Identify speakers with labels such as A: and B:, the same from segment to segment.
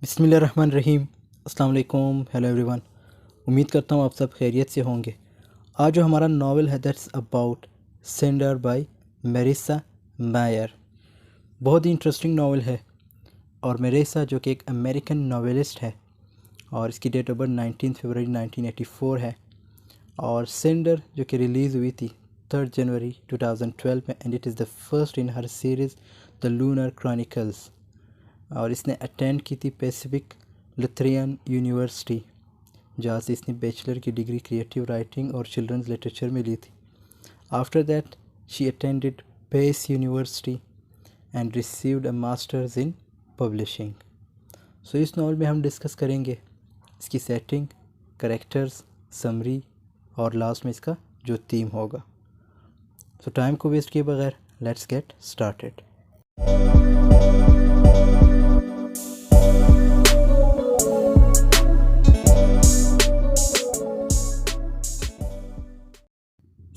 A: बिस्मिल्लाहिर्रहमानिर्रहीम। अस्सलाम वालेकुम। Hello everyone. उम्मीद करता हूँ आप सब खैरियत से होंगे। आज जो हमारा नावल है that's about cinder bye Merisa मायर। बहुत ही इंटरेस्टिंग नावल है और मेरिसा जो कि एक अमेरिकन नावलिस्ट है और इसकी डेट ऑफ बर्थ 19 फरवरी 1984 है और सिंडर जो कि रिलीज़ हुई थी 3 जनवरी 2012 में and it is the first in her series the lunar chronicles. और इसने अटेंड की थी पैसिफिक लुथेरियन यूनिवर्सिटी जहाँ से इसने बैचलर की डिग्री क्रिएटिव राइटिंग और चिल्ड्रंस लिटरेचर में ली थी। After that she attended Pace University and received a master's in publishing. So इस नॉवल में हम डिस्कस करेंगे इसकी सेटिंग, करेक्टर्स, समरी और लास्ट में इसका जो थीम होगा। सो टाइम को वेस्ट किए बगैर लेट्स गेट स्टार्टेड।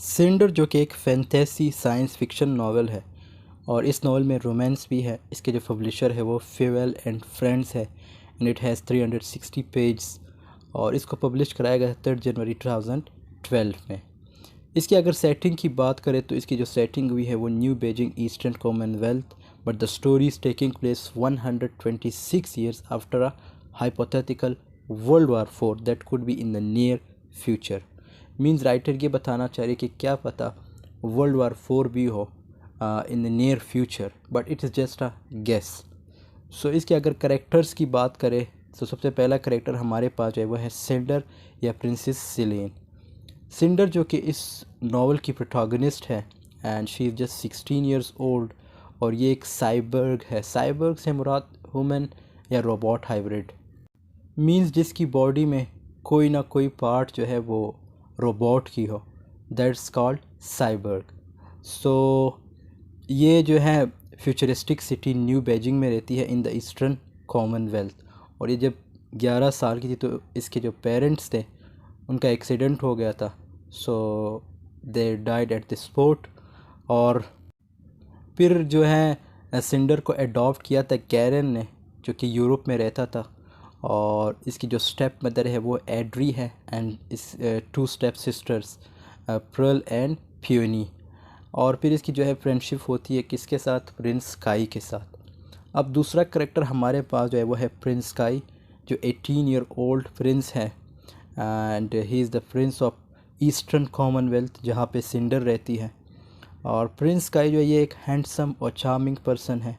A: सिंडर जो कि एक फैंटेसी साइंस फिक्शन नावल है और इस नावल में रोमांस भी है। इसके जो पब्लिशर है वो फेवेल एंड फ्रेंड्स है एंड इट हैज़ 360 पेजेस और इसको पब्लिश कराया गया 3 जनवरी 2012 में। इसकी अगर सेटिंग की बात करें तो इसकी जो सेटिंग हुई है वो new Beijing eastern Commonwealth, but the story is taking place 126 years after a hypothetical world war 4 that could be in the near future. Means writer ये बताना चाह रहे कि क्या पता वर्ल्ड वार 4 भी हो in the near future, but it is just a guess. So इसके अगर करेक्टर्स की बात करें तो सबसे पहला करेक्टर हमारे पास जो है वह है सिंडर या प्रिंसेस सिलेन। सिंडर जो कि इस नावल की प्रोटैगनिस्ट है and she is just 16 years old और ये एक साइबर्ग है। साइबर्ग से मुराद ह्यूमन या रोबोट हाइब्रिड, मीन्स जिसकी बॉडी में कोई ना कोई पार्ट जो है वो रोबोट की हो, दैट्स कॉल्ड साइबर्ग। सो ये जो है फ्यूचरिस्टिक सिटी न्यू बीजिंग में रहती है इन द ईस्टर्न कॉमनवेल्थ। और ये जब 11 साल की थी तो इसके जो पेरेंट्स थे उनका एक्सीडेंट हो गया था, so they died at the spot. और फिर जो है सिंडर को अडॉप्ट किया था कैरन ने जो कि यूरोप में रहता था और इसकी जो स्टेप मदर है वो एड्री है एंड इस 2 स्टेप सिस्टर्स पर्ल एंड फ्यूनी। और फिर इसकी जो है फ्रेंडशिप होती है किसके साथ, प्रिंस काई के साथ। अब दूसरा करेक्टर हमारे पास जो है वो है प्रिंस काई जो 18 ईयर ओल्ड प्रिंस है and he is the Prince of eastern Commonwealth जहाँ पे सिंडर रहती है। और प्रिंस काई जो है ये एक हैंडसम और चार्मिंग पर्सन है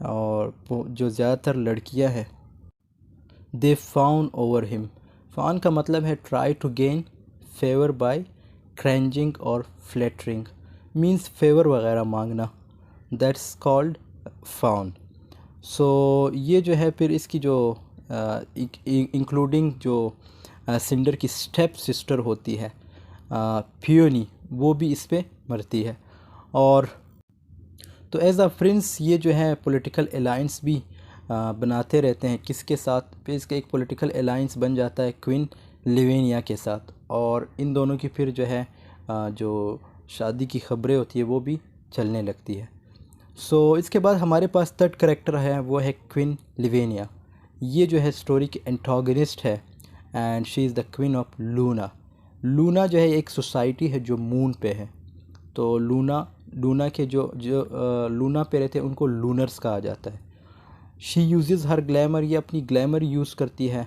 A: और जो ज़्यादातर लड़कियां हैं they fawn over him. Fawn का मतलब है try to gain favour by cringing और फ्लैटरिंग, मीन्स फेवर वगैरह मांगना, दैट्स कॉल्ड फाउन। सो ये जो है फिर इसकी जो इंक्लूडिंग जो सिंडर की स्टेप सिस्टर होती है फियोनी, वो भी इस पे मरती है। और तो एज अ प्रिंस ये जो है पॉलिटिकल अलाइंस भी बनाते रहते हैं किसके साथ, फिर इसका एक पॉलिटिकल अलाइंस बन जाता है क्वीन लिवेनिया के साथ और इन दोनों की फिर जो है जो शादी की खबरें होती है वो भी चलने लगती है। सो इसके बाद हमारे पास थर्ड करेक्टर है वो है क्वीन लिवेनिया। ये जो है स्टोरी की एंटागनिस्ट है and she is the queen of Luna. Luna जो है एक सोसाइटी है जो मून पे है, तो लूना के जो लूना पे रहते हैं उनको लूनर्स कहा जाता है। शी यूजेस हर ग्लैमर, ये अपनी ग्लैमर यूज़ करती है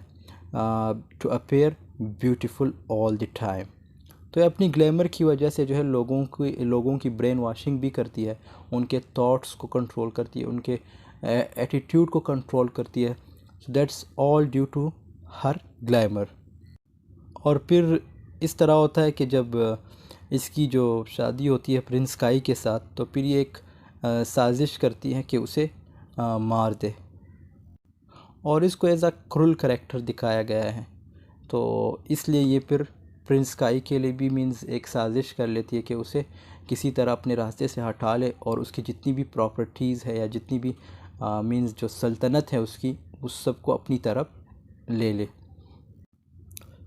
A: to appear beautiful all the time. तो ये अपनी ग्लैमर की वजह से जो है लोगों की ब्रेन वॉशिंग भी करती है, उनके थॉट्स को कंट्रोल करती है, उनके एटीट्यूड को कंट्रोल करती है। So that's all due to her glamour. और फिर इस तरह होता है कि जब इसकी जो शादी होती है प्रिंस काई के साथ तो फिर ये एक साजिश करती है कि उसे मार दे और इसको एज अ क्रूल करेक्टर दिखाया गया है। तो इसलिए ये फिर प्रिंस काई के लिए भी मीन्स एक साजिश कर लेती है कि उसे किसी तरह अपने रास्ते से हटा ले और उसकी जितनी भी प्रॉपर्टीज़ है या जितनी भी मीन्स जो सल्तनत है उसकी उस सब को अपनी तरफ ले ले।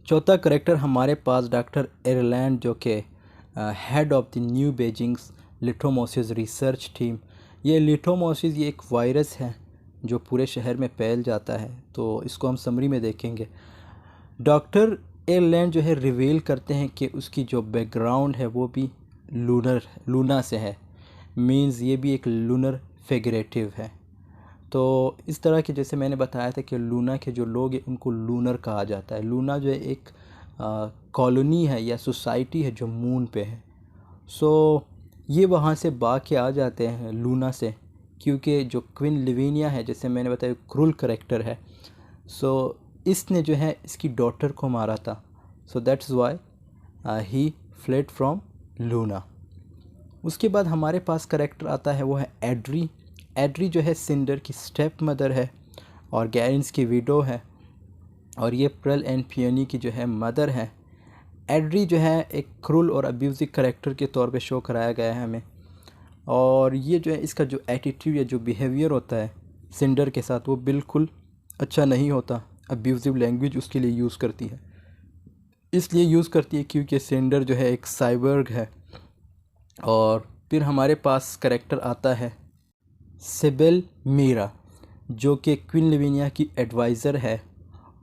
A: चौथा करेक्टर हमारे पास डॉक्टर एरलैंड जो कि head of the new Beijing's lithomosis research team. ये लिथोमोसिस ये एक वायरस है जो पूरे शहर में फैल जाता है। तो इसको हम समरी में देखेंगे। डॉक्टर एयरलैंड जो है रिवील करते हैं कि उसकी जो बैकग्राउंड है वो भी लूना से है, मींस ये भी एक लूनर फिगरेटिव है। तो इस तरह के, जैसे मैंने बताया था कि लूना के जो लोग हैं उनको लूनर कहा जाता है। लूना जो है एक कॉलोनी है या सोसाइटी है जो मून पे है। सो ये वहाँ से भाग के आ जाते हैं लूना से, क्योंकि जो क्वीन लिविनिया है, जैसे मैंने बताया, क्रूल करेक्टर है। सो इसने जो है इसकी डॉटर को मारा था। So that's why he fled from Luna. उसके बाद हमारे पास करेक्टर आता है, वो है एड्री। एड्री जो है सिंडर की स्टेप मदर है और गैरेंस की विडो है, और ये प्रल एंड पियोनी की जो है मदर है। एड्री जो है एक क्रूल और अब्यूजिव करेक्टर के तौर पे शो कराया गया है हमें, और ये जो है इसका जो एटीट्यूड या जो बिहेवियर होता है सिंडर के साथ वो बिल्कुल अच्छा नहीं होता। अब्यूजिव लैंग्वेज उसके लिए यूज़ करती है, इसलिए यूज़ करती है क्योंकि सिंडर जो है एक साइबर्ग है। और फिर हमारे पास करेक्टर आता है सिबिल मीरा, जो कि क्वीन लिविनिया की एडवाइज़र है,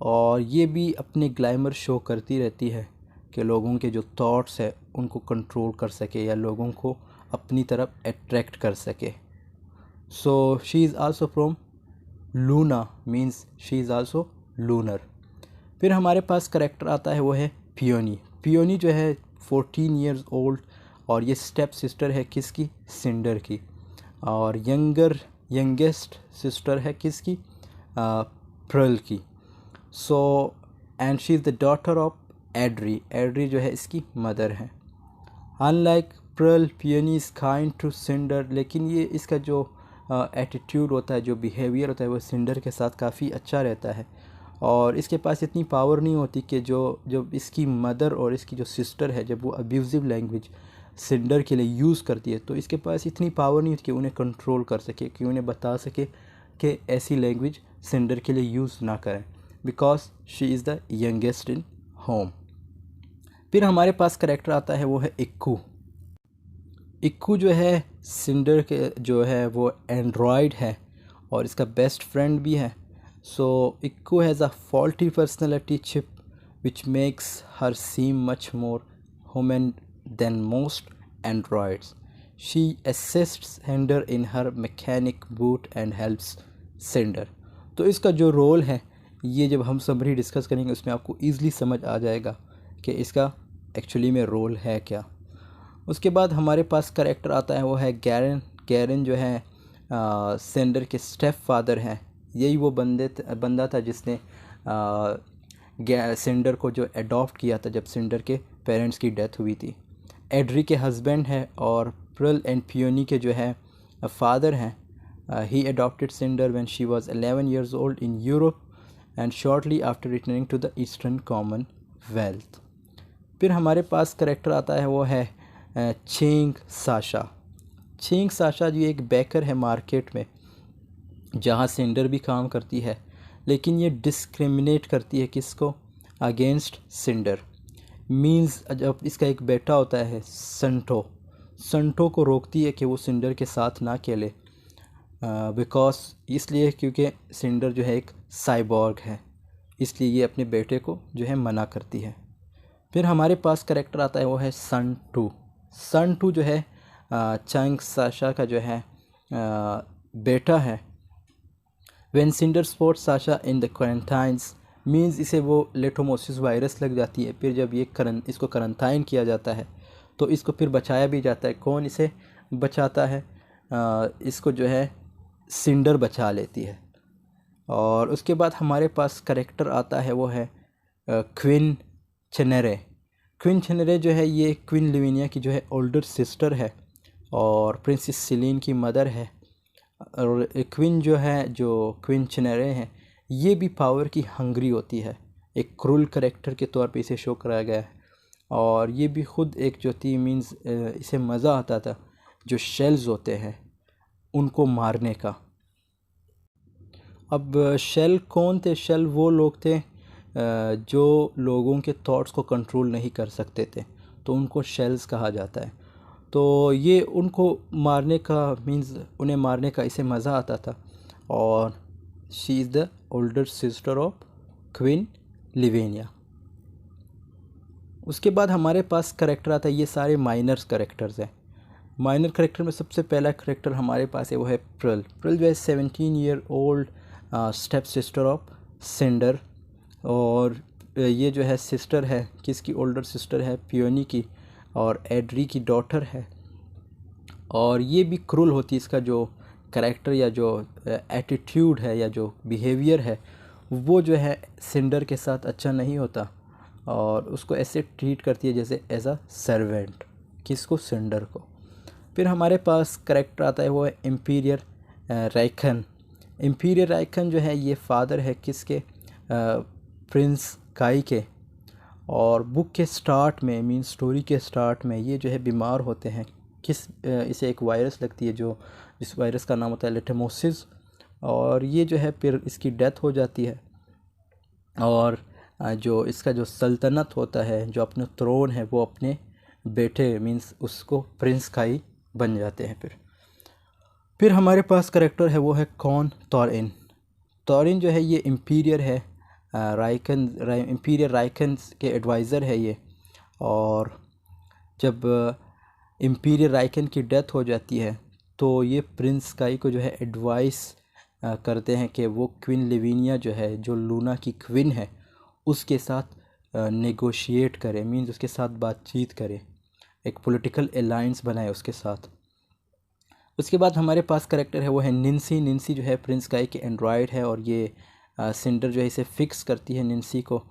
A: और ये भी अपने ग्लैमर शो करती रहती है कि लोगों के जो थॉट्स है उनको कंट्रोल कर सके या लोगों को अपनी तरफ अट्रैक्ट कर सके। So she is also from Luna, means she is also lunar. फिर हमारे पास करेक्टर आता है, वो है पियोनी। पियोनी जो है 14 ईयर्स ओल्ड, और ये स्टेप सिस्टर है किसकी? सिंडर की। और यंगेस्ट सिस्टर है किसकी? प्रल की। So and she is the daughter of Adri. Adri जो है इसकी मदर है। Unlike Pearl, Peony is kind to Cinder, लेकिन ये इसका जो एटीट्यूड होता है, जो बिहेवियर होता है, वो सिंडर के साथ काफ़ी अच्छा रहता है। और इसके पास इतनी पावर नहीं होती कि जो इसकी मदर और इसकी जो सिस्टर है, जब वो अब्यूज़िव लैंग्वेज सिंडर के लिए यूज़ करती है, तो इसके पास इतनी पावर नहीं होती कि उन्हें कंट्रोल कर सके, कि उन्हें बता सके कि ऐसी लैंग्वेज सिंडर के लिए यूज़ ना करें, because she is the youngest in home. फिर हमारे पास करेक्टर आता है, वो है इक्कू। इक्कू जो है सिंडर के जो है वो एंड्रॉयड है और इसका बेस्ट फ्रेंड भी है। So Iko has a faulty personality chip which makes her seem much more human than most androids. She assists Cinder in her mechanic booth and helps Cinder. तो इसका जो रोल है, ये जब हम समरी डिस्कस करेंगे उसमें आपको ईज़िली समझ आ जाएगा कि इसका एक्चुअली में रोल है क्या। उसके बाद हमारे पास करेक्टर आता है, वो है गैरन। गैरन जो है सिंडर के स्टेप फादर हैं। यही वो बंदा था जिसने सिंडर को जो अडॉप्ट किया था जब सिंडर के पेरेंट्स की डेथ हुई थी। एड्री के हस्बैंड है और प्रल एंड पियोनी के जो है फादर हैं। He adopted Cinder when she was 11 years old in Europe and shortly after returning to the Eastern Commonwealth। फिर हमारे पास करेक्टर आता है, वो है चेंग साशा। चेंग साशा जी एक बेकर है मार्केट में, जहाँ सिंडर भी काम करती है, लेकिन ये डिस्क्रिमिनेट करती है किसको? Against cinder. मींस जब इसका एक बेटा होता है संटो को रोकती है कि वो सिंडर के साथ ना खेले, बिकॉज इसलिए क्योंकि सिंडर जो है एक साइबॉर्ग है, इसलिए ये अपने बेटे को जो है मना करती है। फिर हमारे पास करेक्टर आता है, वो है सन टू जो है चंग साशा का जो है बेटा है। When Cinder spot Sasha in the quarantines, means इसे वो लेटोमोसिस वायरस लग जाती है। फिर जब ये इसको क्वारंटाइन किया जाता है तो इसको फिर बचाया भी जाता है। कौन इसे बचाता है? इसको जो है सिंडर बचा लेती है। और उसके बाद हमारे पास करेक्टर आता है, वो है क्वीन चेनेरे। क्वीन चेनेरे जो है ये क्वीन लिविनिया की जो है ओल्डर सिस्टर है और प्रिंसेस सीलीन की मदर है। और क्वीन जो है, जो क्वीन चेनेरे हैं, ये भी पावर की हंग्री होती है। एक क्रूल करेक्टर के तौर पे इसे शो कराया गया है, और ये भी ख़ुद एक जो थी, मींस इसे मज़ा आता था जो शेल्स होते हैं उनको मारने का। अब शेल कौन थे? शेल वो लोग थे जो लोगों के थॉट्स को कंट्रोल नहीं कर सकते थे, तो उनको शेल्स कहा जाता है। तो ये उनको मारने का मींस उन्हें मारने का इसे मज़ा आता था, और she is the older sister of queen Levana. उसके बाद हमारे पास करेक्टर आता है, ये सारे माइनर्स करेक्टर्स हैं। माइनर करेक्टर में सबसे पहला करेक्टर हमारे पास है वो है प्रल। प्रल जो है 17 year old step sister of Cinder, और ये जो है सिस्टर है किसकी, ओल्डर सिस्टर है पियोनी की, और एड्री की डॉटर है। और ये भी क्रूल होती है, इसका जो करेक्टर या जो एटीट्यूड है या जो बिहेवियर है वो जो है सिंडर के साथ अच्छा नहीं होता, और उसको ऐसे ट्रीट करती है जैसे एज अ सर्वेंट, किसको, सिंडर को। फिर हमारे पास करेक्टर आता है वो है इम्पीरियर राइखन। इम्पीरियर राइखन जो है ये फादर है किसके, प्रिंस काई के। और बुक के स्टार्ट में, मीन स्टोरी के स्टार्ट में ये जो है बीमार होते हैं, इसे एक वायरस लगती है जो इस वायरस का नाम होता है लिटमोसिस, और ये जो है फिर इसकी डेथ हो जाती है। और जो इसका जो सल्तनत होता है, जो अपना थ्रोन है, वो अपने बेटे मींस उसको प्रिंस काई बन जाते हैं। फिर हमारे पास करेक्टर है वो है कौन, तौरिन। तौरिन जो है ये इम्पीरियर है इम्पीरियर राइकन के एडवाइज़र है ये। और जब इम्पीरियर राइकन की डेथ हो जाती है तो ये प्रिंस काई को जो है एडवाइस करते हैं कि वो क्वीन लिविनिया जो है, जो लूना की क्वीन है, उसके साथ नेगोशिएट करे, मीन्स उसके साथ बातचीत करे, एक पॉलिटिकल अलायंस बनाए उसके साथ। उसके बाद हमारे पास करेक्टर है वो है निंसी। निंसी जो है प्रिंस काई के एंड्रॉयड है, और ये सिंडर जो है इसे फ़िक्स करती है निंसी को।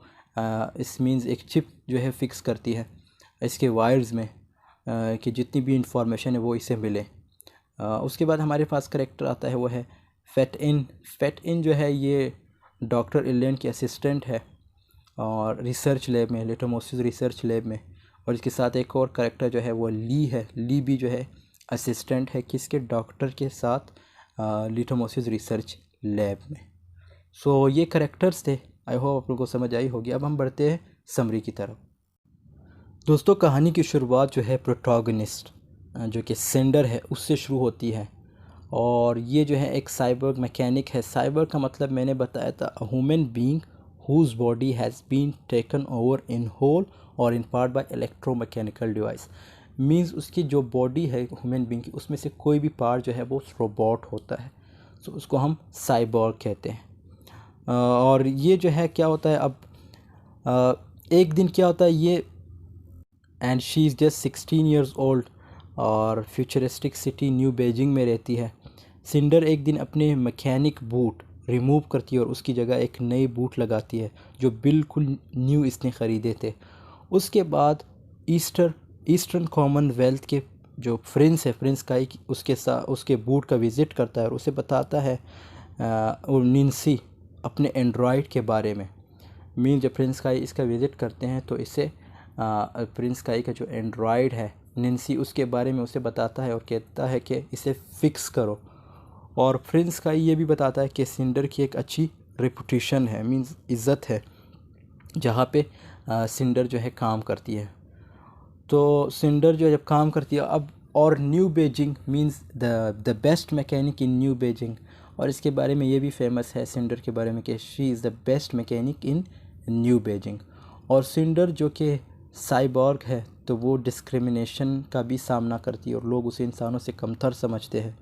A: इस मीन्स एक चिप जो है फ़िक्स करती है इसके वायर्स में कि जितनी भी इंफॉर्मेशन है वो इसे मिले। उसके बाद हमारे पास करेक्टर आता है वो है फेट इन। फेट इन जो है ये डॉक्टर इलेन की असिस्टेंट है और रिसर्च लैब में, लिटोमोसिस रिसर्च लैब में। और इसके साथ एक और करेक्टर जो है वो ली है। ली भी जो है असिस्टेंट है किसके, डॉक्टर के साथ लिटोमोसिस रिसर्च लैब में। सो ये करेक्टर्स थे। आई होप आप लोगों को समझ आई होगी। अब हम बढ़ते हैं समरी की तरफ। दोस्तों कहानी की शुरुआत जो है प्रोटोगनिस्ट जो कि सेंडर है उससे शुरू होती है, और ये जो है एक साइबर्ग मैकेनिक है। साइबर्ग का मतलब मैंने बताया था, a human being whose body has been taken over in whole or in part by electromechanical device. Means उसकी जो बॉडी है ह्यूमन बीइंग की, उसमें से कोई भी पार्ट जो है वो रोबोट होता है, तो उसको हम साइबॉर्ग कहते हैं। और ये जो है क्या होता है, अब एक दिन क्या होता है ये, and she is just 16 years old और फ्यूचरिस्टिक सिटी न्यू बीजिंग में रहती है। सिंडर एक दिन अपने मैकेनिक बूट रिमूव करती है और उसकी जगह एक नए बूट लगाती है जो बिल्कुल न्यू इसने ख़रीदे थे। उसके बाद ईस्टर्न कॉमनवेल्थ के जो प्रिंस है, प्रिंस काई, उसके साथ उसके बूट का विज़िट करता है और उसे बताता है और निंसी अपने एंड्रॉयड के बारे में। मीन जब प्रिंस काई इसका विज़िट करते हैं तो इसे प्रिंस काई का जो एंड्रॉयड है निंसी, उसके बारे में उसे बताता है और कहता है कि इसे फ़िक्स करो। और प्रिंस काई ये भी बताता है कि सिंडर की एक अच्छी रेपुटेशन है, मीन्स इज़्ज़त है जहाँ पे सिंडर जो है काम करती है। तो सिंडर जो जब काम करती है अब, और new Beijing means the best mechanic in new Beijing, और इसके बारे में ये भी फेमस है सिंडर के बारे में कि she is the best mechanic in new Beijing. और सिंडर जो कि साइबॉर्ग है तो वो डिस्क्रिमिनेशन का भी सामना करती है और लोग उसे इंसानों से कमतर समझते हैं।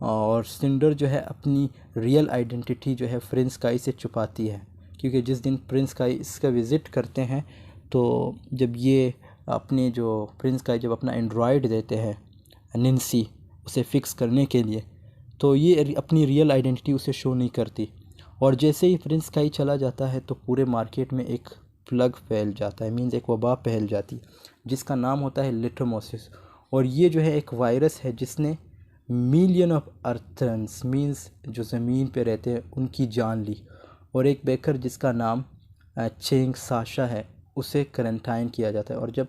A: और सिंडर जो है अपनी रियल आइडेंटिटी जो है प्रिंस काई से छुपाती है, क्योंकि जिस दिन प्रिंस काई इसका विज़िट करते हैं तो जब ये अपने जो प्रिंस काई जब अपना एंड्रॉयड देते हैं निंसी उसे फ़िक्स करने के लिए, तो ये अपनी रियल आइडेंटिटी उसे शो नहीं करती। और जैसे ही प्रिंस काई चला जाता है तो पूरे मार्केट में एक प्लग फैल जाता है, मींस एक वबा फैल जाती है जिसका नाम होता है लिटोमोसिस। और ये जो है एक वायरस है जिसने मिलियन ऑफ अर्थन्स मींस जो ज़मीन पे रहते हैं उनकी जान ली। और एक बेकर जिसका नाम चेंग साशा है उसे क्वारंटाइन किया जाता है। और जब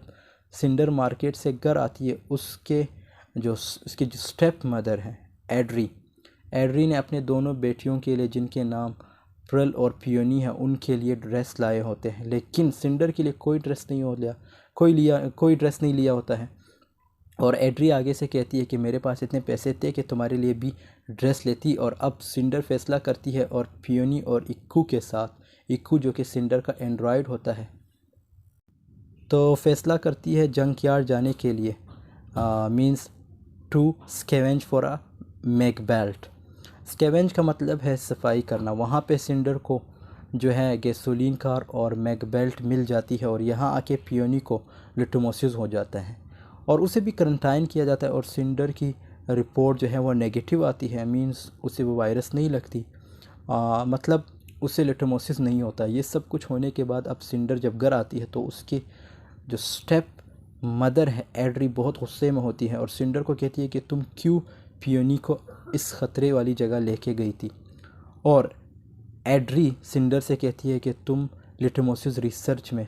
A: सिंडर मार्केट से घर आती है उसकी जो स्टेप मदर है एड्री ने अपने दोनों बेटियों के लिए, जिनके नाम प्रल और पियोनी है, उनके लिए ड्रेस लाए होते हैं, लेकिन सिंडर के लिए कोई ड्रेस नहीं लिया होता है। और एड्री आगे से कहती है कि मेरे पास इतने पैसे थे कि तुम्हारे लिए भी ड्रेस लेती और अब सिंडर फैसला करती है और पियोनी और इक्कू के साथ, इक्कू जो कि सिंडर का एंड्रॉयड होता है, तो फैसला करती है जंक यार्ड जाने के लिए, means to scavenge for a mag belt. Scavenge का मतलब है सफाई करना। वहाँ पे सिंडर को जो है गैसोलीन कार और मैक बेल्ट मिल जाती है और यहाँ आके पियोनी को लिटोमोसिस हो जाता है और उसे भी क्वारंटाइन किया जाता है और सिंडर की रिपोर्ट जो है वो नेगेटिव आती है, मींस उसे वो वायरस नहीं लगती, मतलब उसे लिटोमोसिस नहीं होता। ये सब कुछ होने के बाद अब सिंडर जब घर आती है तो उसकी जो स्टेप मदर है एड्री बहुत गुस्से में होती है और सिंडर को कहती है कि तुम क्यों पियोनी को इस ख़तरे वाली जगह लेके गई थी। और एड्री सिंडर से कहती है कि तुम लिटोमोसिस रिसर्च में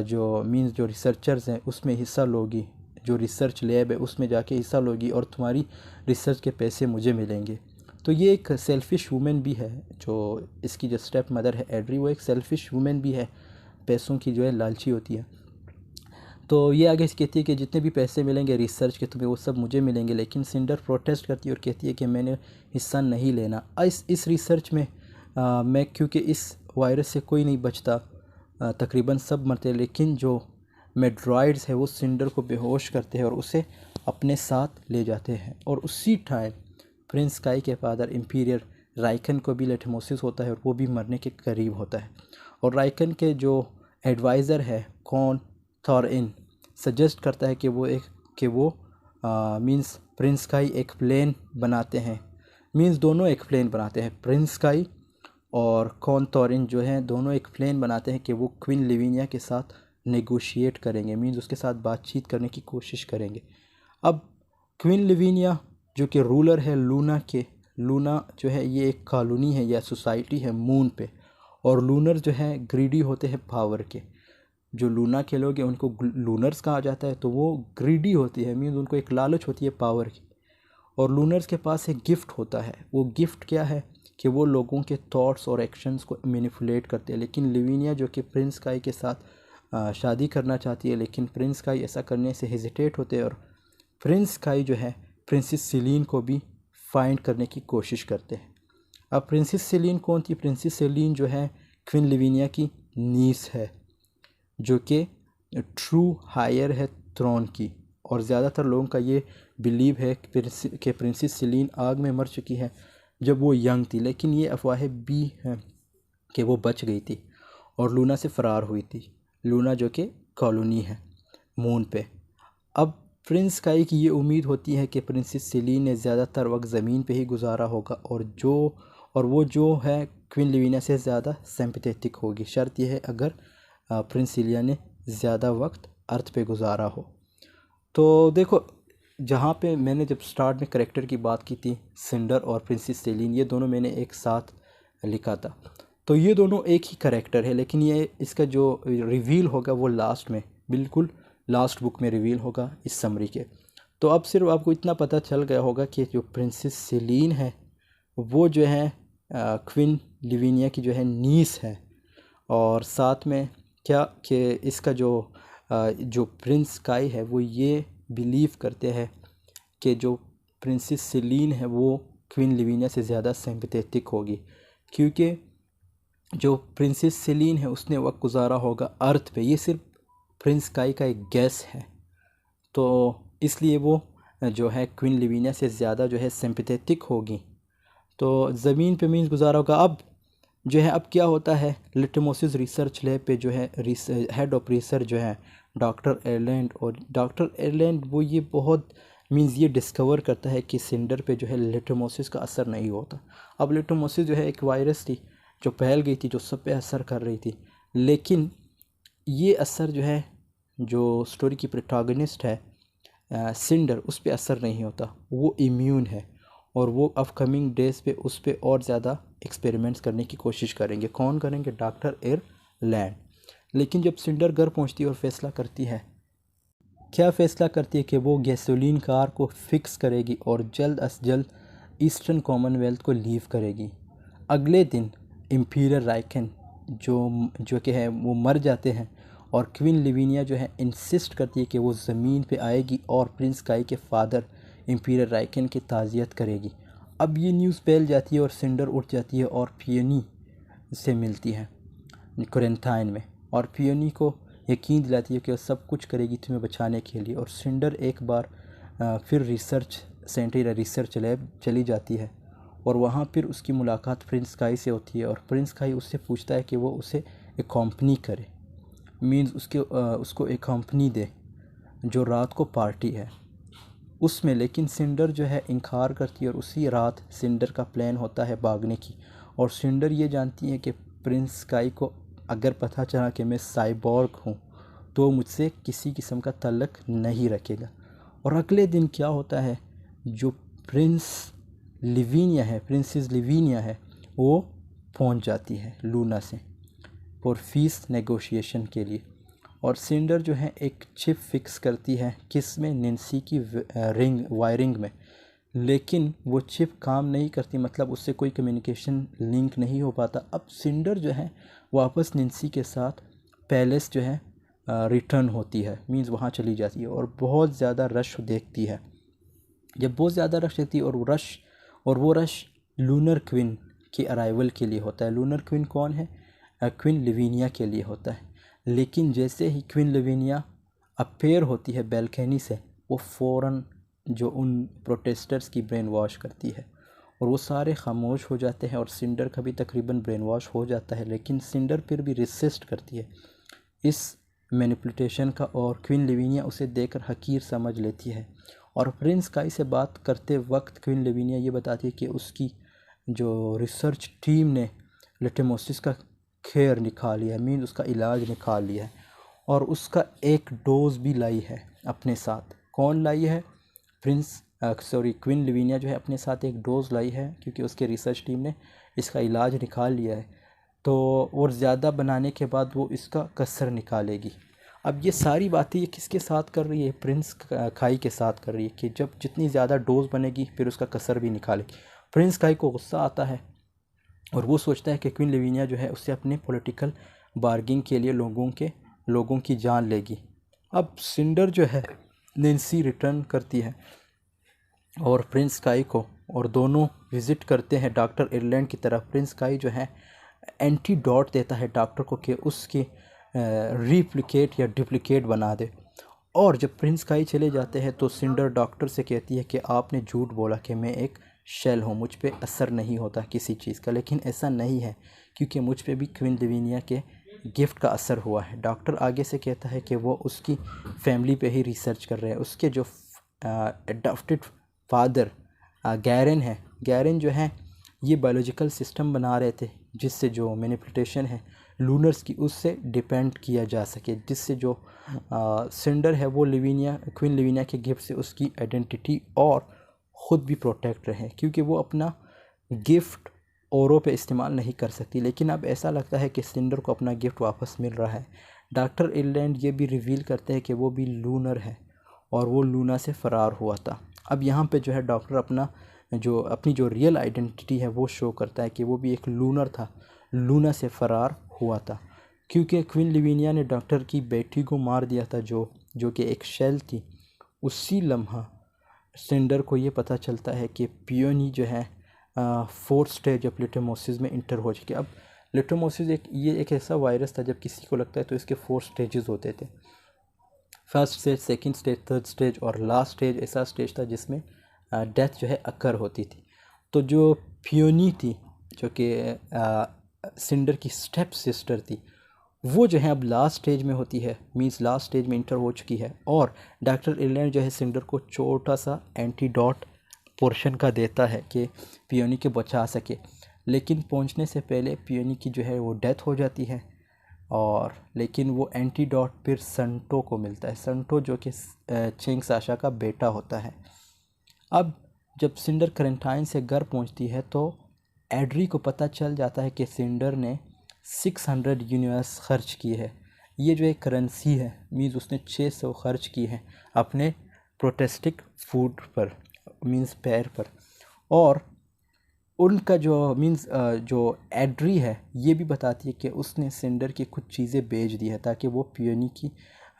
A: जो मींस जो रिसर्चर्स हैं उसमें हिस्सा लोगी, जो रिसर्च लैब है उसमें जाके हिस्सा लोगी और तुम्हारी रिसर्च के पैसे मुझे मिलेंगे। तो ये एक सेल्फ़िश वूमेन भी है, जो इसकी जो स्टेप मदर है एड्री, वो एक सेल्फ़िश वूमेन भी है, पैसों की जो है लालची होती है। तो ये आगे कहती है कि जितने भी पैसे मिलेंगे रिसर्च के तुम्हें वो सब मुझे मिलेंगे, लेकिन सिंडर प्रोटेस्ट करती है और कहती है कि मैंने हिस्सा नहीं लेना इस रिसर्च में। मैं क्योंकि इस वायरस से कोई नहीं बचता, तकरीबन सब मरते हैं, लेकिन जो मेड्रॉइड्स है वो सिंडर को बेहोश करते हैं और उसे अपने साथ ले जाते हैं। और उसी टाइम प्रिंस काई के फादर इम्पीरियर राइकन को भी लिटोमोसिस होता है और वो भी मरने के करीब होता है। और राइकन के जो एडवाइज़र है कॉन थॉरइन सजेस्ट करता है कि वो मींस प्रिंस काई एक प्लेन बनाते हैं, मींस दोनों एक प्लेन बनाते हैं, प्रिंस काई और कॉन थॉरइन जो हैं दोनों एक प्लेन बनाते हैं कि वो क्वीन लिविनिया के साथ नेगोशिएट करेंगे, मींस उसके साथ बातचीत करने की कोशिश करेंगे। अब क्वीन लिविनिया जो कि रूलर है लूना जो है ये एक कॉलोनी है या सोसाइटी है मून पे, और लूनर जो है ग्रीडी होते हैं पावर के। जो लूना के लोग हैं उनको लूनर्स कहा जाता है, तो वो ग्रीडी होती है, मीन्स उनको एक लालच होती है पावर की। और लूनर्स के पास एक गिफ्ट होता है, वो गिफ्ट क्या है कि वो लोगों के थॉट्स और एक्शंस को मैनिपुलेट करते हैं। लेकिन लिविनिया जो कि प्रिंस काई के साथ शादी करना चाहती है, लेकिन प्रिंस काई ऐसा करने से हेजिटेट होते हैं और प्रिंस काई जो है प्रिंसेस सेलिन को भी फाइंड करने की कोशिश करते हैं। अब प्रिंसेस सेलिन कौन थी? प्रिंसेस सेलिन जो है क्वीन लिविनिया की नीस है, जो कि ट्रू हायर है थ्रोन की। और ज़्यादातर लोगों का ये बिलीव है कि प्रिंसेस सेलिन आग में मर चुकी है जब वो यंग थी, लेकिन ये अफवाहें भी हैं कि वो बच गई थी और लूना से फ़रार हुई थी, लूना जो कि कॉलोनी है मून पे। अब प्रिंस काई की ये उम्मीद होती है कि प्रिंसेस सेलिन ने ज़्यादातर वक्त ज़मीन पे ही गुजारा होगा और वो जो है क्वीन लिविनिया से ज़्यादा सिंपैथेटिक होगी। शर्त यह है अगर प्रिंस सेलिया ने ज़्यादा वक्त अर्थ पे गुजारा हो। तो देखो, जहाँ पे मैंने जब स्टार्ट में करेक्टर की बात की थी सिंडर और प्रिंसेस सेलिन, ये दोनों मैंने एक साथ लिखा था, तो ये दोनों एक ही करेक्टर है, लेकिन ये इसका जो रिवील होगा वो लास्ट में, बिल्कुल लास्ट बुक में रिवील होगा इस समरी के। तो अब सिर्फ आपको इतना पता चल गया होगा कि जो प्रिंसेस सेलिन है वो जो है क्वीन लिविनिया की जो है नीस है, और साथ में क्या कि इसका जो प्रिंस काई है वो ये बिलीव करते हैं कि जो प्रिंसेस सेलिन है वो क्वीन लिविनिया से ज़्यादा सिंपैथेटिक होगी, क्योंकि जो प्रिंसेस सेलिन है उसने वक्त गुजारा होगा अर्थ पे। ये सिर्फ प्रिंस काई का एक गैस है, तो इसलिए वो जो है क्वीन लिविनिया से ज़्यादा जो है सिंपैथेटिक होगी, तो ज़मीन पे मीन्स गुजारा होगा। अब जो है अब क्या होता है, लिटोमोसिस रिसर्च लैब पे जो है हेड ऑफ रिसर्च जो है डॉक्टर एयरलैंड, और डॉक्टर एयरलैंड वो ये बहुत मीन्स ये डिस्कवर करता है कि सिंडर पे जो है लिटोमोसिस का असर नहीं होता। अब लिटोमोसिस जो है एक वायरस थी जो फैल गई थी, जो सब पे असर कर रही थी, लेकिन ये असर जो है जो स्टोरी की प्रोटैगनिस्ट है सिंडर, उस पे असर नहीं होता, वो इम्यून है। और वो अपकमिंग डेज पे उस पर और ज़्यादा एक्सपेरिमेंट्स करने की कोशिश करेंगे। कौन करेंगे? Doctor Ireland. लेकिन जब सिंडर घर पहुंचती है और फैसला करती है, क्या फ़ैसला करती है कि वो गैसोलीन कार को फिक्स करेगी और जल्द अज जल्द ईस्टर्न कॉमनवेल्थ को लीव करेगी। अगले दिन इम्पीरियर राइकन जो कि है वो मर जाते हैं और क्वीन लिविनिया जो है इंसिस्ट करती है कि वो ज़मीन पे आएगी और प्रिंस काई के फादर इम्पीरियर राइकन की ताज़ियत करेगी। अब ये न्यूज़ फैल जाती है और सिंडर उठ जाती है और पियोनी से मिलती है क्वारंटाइन में, और पियोनी को यकीन दिलाती है कि वो सब कुछ करेगी तुम्हें बचाने के लिए। और सिंडर एक बार फिर रिसर्च सेंटर या रिसर्च लैब चली जाती है और वहाँ फिर उसकी मुलाकात प्रिंस काई से होती है, और प्रिंस काई उससे पूछता है कि वो उसे एक कंपनी करे, मींस उसको एक कंपनी दे जो रात को पार्टी है उसमें। लेकिन सिंडर जो है इनकार करती है और उसी रात सिंडर का प्लान होता है भागने की। और सिंडर ये जानती है कि प्रिंस काई को अगर पता चला कि मैं साइबॉर्ग हूँ तो मुझसे किसी किस्म का तल्लक नहीं रखेगा। और अगले दिन क्या होता है, जो प्रिंसेस लिविनिया है वो पहुँच जाती है लूना से फॉर फीस नेगोशिएशन के लिए। और सिंडर जो है एक चिप फिक्स करती है किस में, निंसी की वायरिंग में, लेकिन वो चिप काम नहीं करती, मतलब उससे कोई कम्युनिकेशन लिंक नहीं हो पाता। अब सिंडर जो है वापस निंसी के साथ पैलेस जो है रिटर्न होती है, मींस वहाँ चली जाती है और बहुत ज़्यादा रश देखती है। जब बहुत ज़्यादा रश देखती है और वो रश लूनर क्वीन की अराइवल के लिए होता है। लूनर क्वीन कौन है? क्वीन लिविनिया के लिए होता है। लेकिन जैसे ही क्वीन लिविनिया अपेयर होती है बैल्कनी से, वो फ़ौरन जो उन प्रोटेस्टर्स की ब्रेन वॉश करती है और वो सारे खामोश हो जाते हैं और सिंडर का भी तकरीबन ब्रेन वॉश हो जाता है। लेकिन सिंडर फिर भी रेसिस्ट करती है इस मैनिपुलेशन का और क्वीन लिविनिया उसे देखकर हकीर समझ लेती है। और प्रिंस काई से बात करते वक्त क्वीन लिविनिया ये बताती है कि उसकी जो रिसर्च टीम ने लिटेमोसिस का खैर निकाल लिया, मीन उसका इलाज निकाल लिया है और उसका एक डोज भी लाई है अपने साथ। कौन लाई है? क्वीन लिविनिया जो है अपने साथ एक डोज लाई है क्योंकि उसके रिसर्च टीम ने इसका इलाज निकाल लिया है। तो और ज़्यादा बनाने के बाद वो इसका कसर निकालेगी। अब ये सारी बातें ये किसके साथ कर रही है? प्रिंस काई के साथ कर रही है कि जब जितनी ज़्यादा डोज बनेगी फिर उसका कसर भी निकालेगी। प्रिंस काई को गुस्सा आता है और वो सोचता है कि क्वीन लिविनिया जो है उससे अपने पॉलिटिकल बार्गिंग के लिए लोगों की जान लेगी। अब सिंडर जो है नेंसी रिटर्न करती है और प्रिंस काई को, और दोनों विज़िट करते हैं डॉक्टर आयरलैंड की तरफ। प्रिंस काई जो है एंटीडोट देता है डॉक्टर को कि उसके रिप्लिकेट या डुप्लिकेट बना दे। और जब प्रिंस काई चले जाते हैं तो सिंडर डॉक्टर से कहती है कि आपने झूठ बोला कि मैं एक शेल हूँ, मुझ पे असर नहीं होता किसी चीज़ का। लेकिन ऐसा नहीं है क्योंकि मुझ पे भी क्वीन लिविनिया के गिफ्ट का असर हुआ है। डॉक्टर आगे से कहता है कि वो उसकी फैमिली पे ही रिसर्च कर रहे हैं। उसके जो एडॉप्टेड फादर गैरन है, गैरन जो है ये बायोलॉजिकल सिस्टम बना रहे थे जिससे जो मैनिपुलेशन है लूनर्स की उससे डिपेंड किया जा सके, जिससे जो सिंडर है वो क्वीन लिविनिया के गिफ्ट से उसकी आइडेंटिटी और ख़ुद भी प्रोटेक्ट रहे, क्योंकि वो अपना गिफ्ट औरों पे इस्तेमाल नहीं कर सकती। लेकिन अब ऐसा लगता है कि सिंडर को अपना गिफ्ट वापस मिल रहा है। डॉक्टर आयरलैंड ये भी रिवील करते हैं कि वो भी लूनर है और वो लूना से फ़रार हुआ था। अब यहाँ पे जो है डॉक्टर अपनी जो रियल आइडेंटिटी है वो शो करता है कि वो भी एक लूनर था, लूना से फ़रार हुआ था क्योंकि क्वीन लिविनिया ने डॉक्टर की बेटी को मार दिया था जो कि एक शेल थी। उसी लम्हा सिंडर को ये पता चलता है कि पियोनी जो है फोर्थ स्टेज ऑफ लिटोमोसिस में इंटर हो चुकी है। अब लिटोमोसिस एक ऐसा वायरस था जब किसी को लगता है तो इसके 4 स्टेजेस होते थे। First stage, second stage, third stage और लास्ट स्टेज ऐसा स्टेज था जिसमें डेथ जो है अकर होती थी। तो जो पियोनी थी जो कि सिंडर की स्टेप सिस्टर थी, वो जो है अब लास्ट स्टेज में होती है, मींस लास्ट स्टेज में इंटर हो चुकी है। और डॉक्टर आयरलैंड जो है सिंडर को छोटा सा एंटीडोट पोर्शन का देता है कि पियोनी के बचा सके। लेकिन पहुंचने से पहले पियोनी की जो है वो डेथ हो जाती है। और लेकिन वो एंटीडोट फिर संटो को मिलता है, संटो जो कि चेंग साशा का बेटा होता है। अब जब सिंडर क्वारंटाइन से घर पहुंचती है तो एड्री को पता चल जाता है कि सिंडर ने 600 यूनिवर्स खर्च की है। ये जो एक करेंसी है, मीन्स उसने 600 खर्च की है अपने प्रोटेस्टिक फूड पर, मीन्स पैर पर। और उनका जो एड्री है ये भी बताती है कि उसने सिंडर की कुछ चीज़ें बेच दी है ताकि वो पियोनी की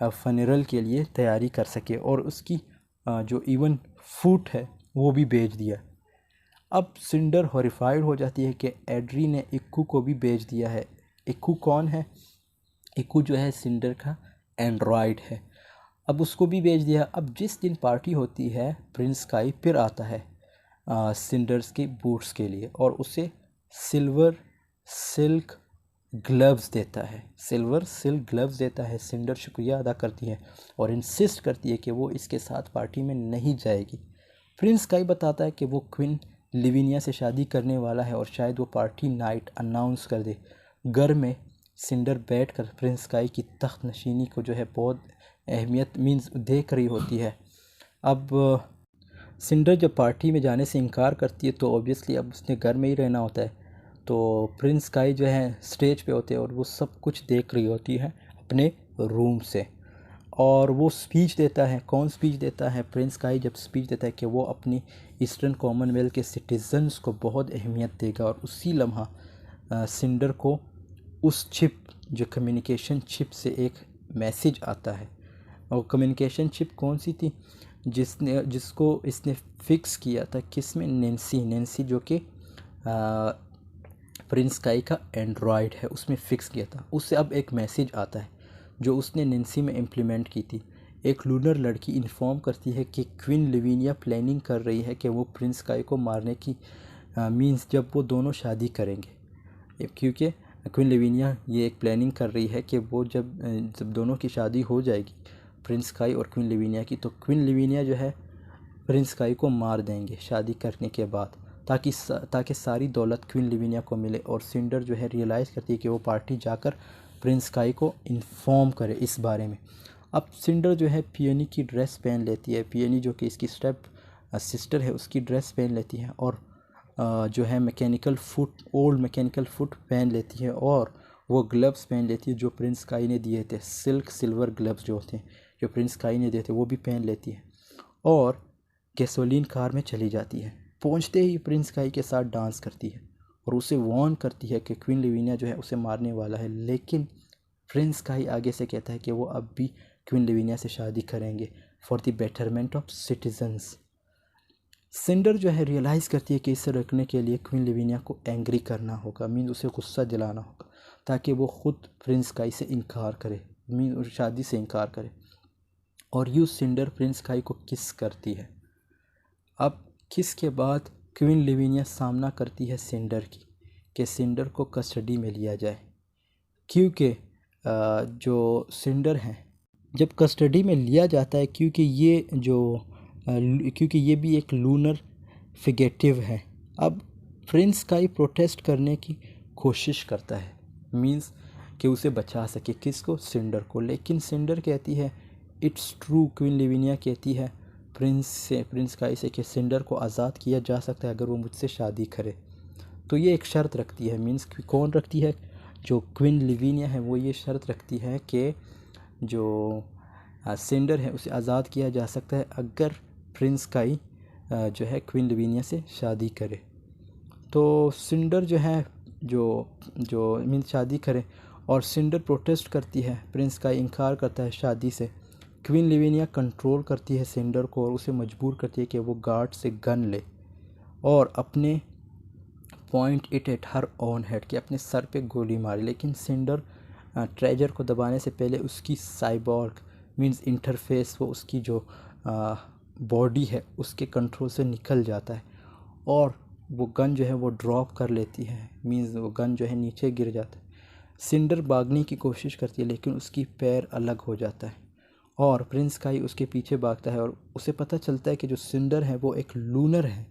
A: फनरल के लिए तैयारी कर सके, और उसकी जो इवन फूड है वो भी बेच दिया। अब सिंडर हॉरिफाइड हो जाती है कि एड्री ने इक्कू को भी बेच दिया है। इक्कू कौन है? इक्कू जो है सिंडर का एंड्रॉयड है। अब उसको भी बेच दिया। अब जिस दिन पार्टी होती है प्रिंस काई फिर आता है सिंडर्स के बूट्स के लिए और उसे सिल्वर सिल्क ग्लव्स देता है। सिल्वर सिल्क ग्लव्स देता है। सिंडर शुक्रिया अदा करती है और इंसिस्ट करती है कि वो इसके साथ पार्टी में नहीं जाएगी। प्रिंस काई बताता है कि वो क्वीन लिविनिया से शादी करने वाला है और शायद वो पार्टी नाइट अनाउंस कर दे। घर में सिंडर बैठकर प्रिंस काई की तख्त नशीनी को जो है बहुत अहमियत मीन्स देख रही होती है। अब सिंडर जब पार्टी में जाने से इनकार करती है तो ऑब्वियसली अब उसने घर में ही रहना होता है। तो प्रिंस काई जो है स्टेज पे होते हैं और वो सब कुछ देख रही होती है अपने रूम से और वो स्पीच देता है। कौन स्पीच देता है? प्रिंस काई जब स्पीच देता है कि वो अपनी ईस्टर्न कॉमनवेल्थ के सिटीजन्स को बहुत अहमियत देगा और उसी लम्हा सिंडर को उस चिप जो कम्युनिकेशन चिप से एक मैसेज आता है। और कम्युनिकेशन चिप कौन सी थी? जिसको इसने फ़िक्स किया था किसमें? नैन्सी जो कि प्रिंस काई का एंड्रॉयड है, उसमें फ़िक्स किया था। उससे अब एक मैसेज आता है जो उसने नैन्सी में इम्प्लीमेंट की थी। एक लूनर लड़की इन्फॉर्म करती है कि क्वीन लिविनिया प्लानिंग कर रही है कि वो प्रिंस काई को मारने की मींस जब वो दोनों शादी करेंगे, क्योंकि क्वीन लिविनिया ये एक प्लानिंग कर रही है कि वो जब दोनों की शादी हो जाएगी प्रिंस काई और क्वीन लिविनिया की, तो क्वीन लिविनिया जो है प्रिंस काई को मार देंगे शादी करने के बाद, ताकि सारी दौलत क्वीन लिविनिया को मिले। और सिंडर जो है रियलाइज़ करती है कि वो पार्टी जाकर प्रिंस काई को इन्फॉर्म करे इस बारे में। अब सिंडर जो है पियोनी की ड्रेस पहन लेती है। पियोनी जो कि इसकी स्टेप सिस्टर है उसकी ड्रेस पहन लेती है और जो है ओल्ड मैकेनिकल फुट पहन लेती है और वो ग्लव्स पहन लेती है जो प्रिंस काई ने दिए थे। सिल्वर ग्लव्स जो होते हैं जो प्रिंस काई ने दिए थे वो भी पहन लेती है और गैसोलीन कार में चली जाती है। पहुंचते ही प्रिंस काई के साथ डांस करती है और उसे वार्न करती है कि क्वीन लिविनिया जो है उसे मारने वाला है। लेकिन प्रिंस काई आगे से कहता है कि वो अब भी क्वीन लिविनिया से शादी करेंगे for the betterment of citizens. Cinder जो है रियलाइज़ करती है कि इसे रखने के लिए क्वीन लिविनिया को एंग्री करना होगा, मीन उसे गुस्सा दिलाना होगा ताकि वो ख़ुद प्रिंस काई से इनकार करे, मीन शादी से इनकार करे। और यूँ सिंडर प्रिंस काई को किस करती है। अब किस के बाद क्वीन लिविनिया सामना करती है सिंडर की कि सिंडर को कस्टडी में लिया जाए, क्योंकि जो सिंडर हैं जब कस्टडी में लिया जाता है क्योंकि ये भी एक लूनर फिगेटिव है। अब प्रिंस काई प्रोटेस्ट करने की कोशिश करता है, मींस कि उसे बचा सके, किसको? सिंडर को। लेकिन सिंडर कहती है इट्स ट्रू, क्वीन लिविनिया कहती है प्रिंस काई से कि सिंडर को आज़ाद किया जा सकता है अगर वो मुझसे शादी करे। तो ये एक शर्त रखती है, मींस कौन रखती है? जो क्वीन लिविनिया है वो ये शर्त रखती है कि जो सिंडर है उसे आज़ाद किया जा सकता है अगर प्रिंस काई जो है क्वीन लिविनिया से शादी करे। तो सिंडर जो है जो मीन्स शादी करे और सिंडर प्रोटेस्ट करती है, प्रिंस काई इनकार करता है शादी से। क्वीन लिविनिया कंट्रोल करती है सिंडर को और उसे मजबूर करती है कि वो गार्ड से गन ले और अपने point it at her own head कि अपने सर पे गोली मारे। लेकिन सिंडर ट्रेजर को दबाने से पहले उसकी साइबॉर्ग मींस इंटरफेस वो उसकी जो बॉडी है उसके कंट्रोल से निकल जाता है और वो गन जो है वो ड्रॉप कर लेती है, मींस वो गन जो है नीचे गिर जाता है। सिंडर भागने की कोशिश करती है लेकिन उसकी पैर अलग हो जाता है और प्रिंस काई उसके पीछे भागता है और उसे पता चलता है कि जो सिंडर है वो एक लूनर है,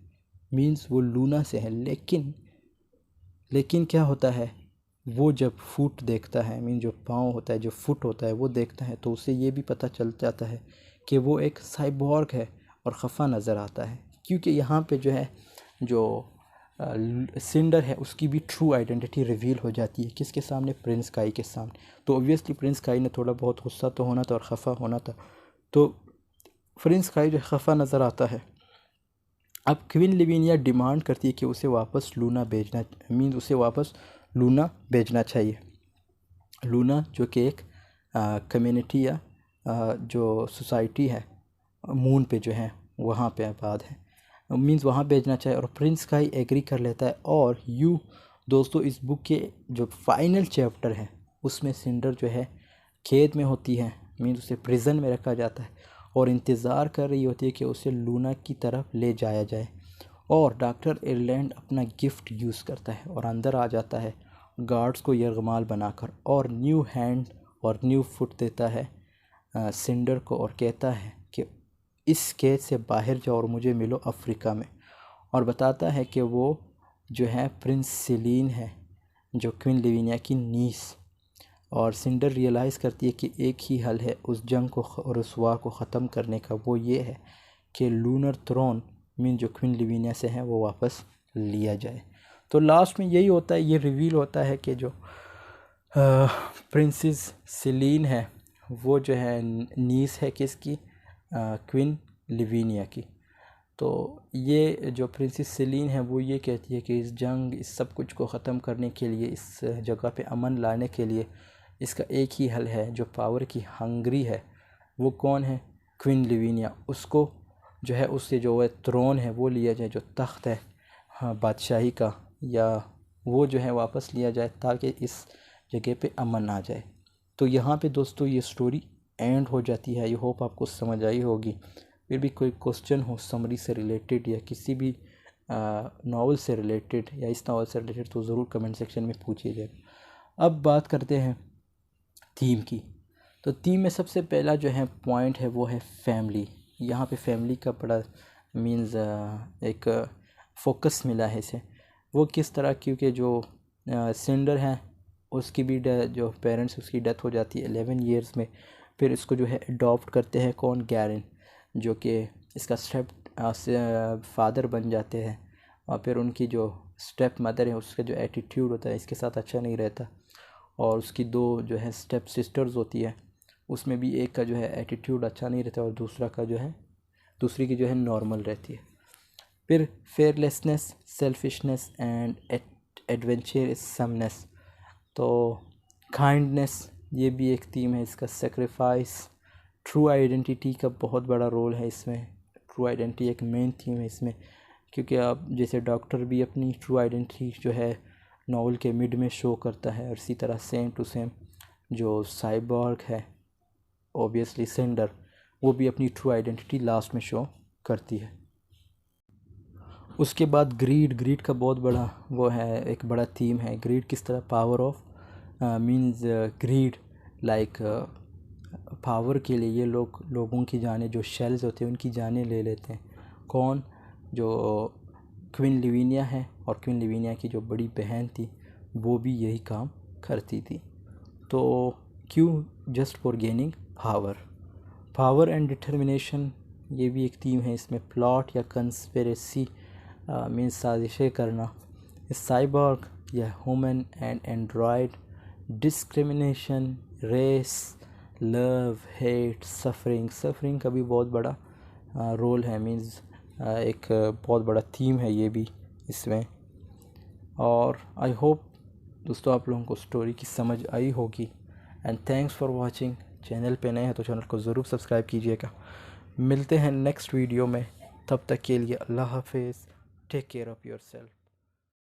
A: मींस वो लूना से है। लेकिन क्या होता है, वो जब फुट देखता है, मीन जो पाँव होता है जो फुट होता है वो देखता है तो उसे ये भी पता चल जाता है कि वो एक साइबॉर्ग है और ख़फा नज़र आता है, क्योंकि यहाँ पे जो है जो सिंडर है उसकी भी ट्रू आइडेंटिटी रिवील हो जाती है किसके सामने? प्रिंस काई के सामने। तो ऑब्वियसली प्रिंस काई ने थोड़ा बहुत गुस्सा तो होना था और ख़फा होना था, तो प्रिंस काई जो ख़फा नज़र आता है। अब क्वीन लिविनिया डिमांड करती है कि उसे वापस लूना भेजना, मीन उसे वापस लूना भेजना चाहिए। लूना जो कि एक कम्युनिटी या जो सोसाइटी है मून पे जो है वहाँ पे आबाद है। मींस वहाँ भेजना चाहे, और प्रिंस काई एग्री कर लेता है। और दोस्तों इस बुक के जो फाइनल चैप्टर है उसमें सिंडर जो है कैद में होती है, मींस उसे प्रिजन में रखा जाता है और इंतज़ार कर रही होती है कि उसे लूना की तरफ ले जाया जाए। और डॉक्टर आयरलैंड अपना गिफ्ट यूज़ करता है और अंदर आ जाता है गार्ड्स को यरगमाल बनाकर, और न्यू हैंड और न्यू फुट देता है सिंडर को और कहता है कि इस कैद से बाहर जाओ और मुझे मिलो अफ्रीका में। और बताता है कि वो जो है प्रिंस सेलिन है, जो क्वीन लिविनिया की नीस। और सिंडर रियलाइज़ करती है कि एक ही हल है उस जंग को और उस वार को ख़त्म करने का, वो ये है कि लूनर थ्रोन मीन जो क्वीन लिविनिया से है वो वापस लिया जाए। तो लास्ट में यही होता है, ये रिवील होता है कि जो प्रिंसेस सेलिन है वो जो है नीस है किसकी, क्वीन लिविनिया की। तो ये जो प्रिंसेस सेलिन है वो ये कहती है कि इस जंग, इस सब कुछ को ख़त्म करने के लिए, इस जगह पे अमन लाने के लिए इसका एक ही हल है। जो पावर की हंगरी है वो कौन है, क्वीन लिविनिया। उसको जो है उससे जो है थ्रोन है वो लिया जाए, जो तख्त है हाँ बादशाही का, या वो जो है वापस लिया जाए ताकि इस जगह पे अमन आ जाए। तो यहाँ पे दोस्तों ये स्टोरी एंड हो जाती है। आई होप आपको समझ आई होगी। फिर भी कोई क्वेश्चन हो समरी से रिलेटेड या किसी भी नावल से रिलेटेड या इस नावल से रिलेटेड तो ज़रूर कमेंट सेक्शन में पूछिएगा। अब बात करते हैं थीम की। तो थीम में सबसे पहला जो है पॉइंट है वो है फैमिली। यहाँ पे फैमिली का बड़ा मीन्स एक फोकस मिला है इसे। वो किस तरह, क्योंकि जो सिंडर है उसकी भी जो पेरेंट्स उसकी डेथ हो जाती है 11 ईयर्स में। फिर इसको जो है अडॉप्ट करते हैं कौन, गैरन, जो कि इसका स्टेप फादर बन जाते हैं। और फिर उनकी जो स्टेप मदर है उसका जो एटीट्यूड होता है इसके साथ अच्छा नहीं रहता। और उसकी दो जो है स्टेप सिस्टर्स होती है, उसमें भी एक का जो है एटीट्यूड अच्छा नहीं रहता और दूसरी की जो है नॉर्मल रहती है। फिर फेयरलेसनेस, सेल्फिशनेस एंड एडवेंचरसमनेस। तो काइंडनेस ये भी एक थीम है इसका। सेक्रीफाइस, ट्रू आइडेंटिटी का बहुत बड़ा रोल है इसमें। ट्रू आइडेंटिटी एक मेन थीम है इसमें, क्योंकि आप जैसे डॉक्टर भी अपनी ट्रू आइडेंटिटी जो है नावल के मिड में शो करता है, और इसी तरह सेम टू सेम जो साइबॉर्ग है ऑब्वियसली सिंडर, वो भी अपनी ट्रू आइडेंटिटी लास्ट में शो करती है। उसके बाद ग्रीड का बहुत बड़ा वो है, एक बड़ा थीम है। ग्रीड किस तरह, power of means greed like power के लिए ये लोगों की जानें, जो शेल्स होते हैं उनकी जानें ले लेते हैं। कौन, जो क्वीन लिविनिया है, और क्वीन लिविनिया की जो बड़ी बहन थी वो भी यही काम करती थी। तो क्यों, just for gaining power and determination ये भी एक थीम है इसमें। प्लॉट या कंस्पिरेसी मीन्स साजिशें करना। साइबॉर्ग या human and android, discrimination, race, love, hate, suffering का भी बहुत बड़ा रोल है। मीन्स एक बहुत बड़ा थीम है ये भी इसमें। और आई होप दोस्तों आप लोगों को स्टोरी की समझ आई होगी। And thanks for watching. Channel पे नए हैं तो चैनल को ज़रूर सब्सक्राइब कीजिएगा। मिलते हैं नेक्स्ट वीडियो में, तब तक के लिए अल्लाह हाफिज़। Take care of yourself.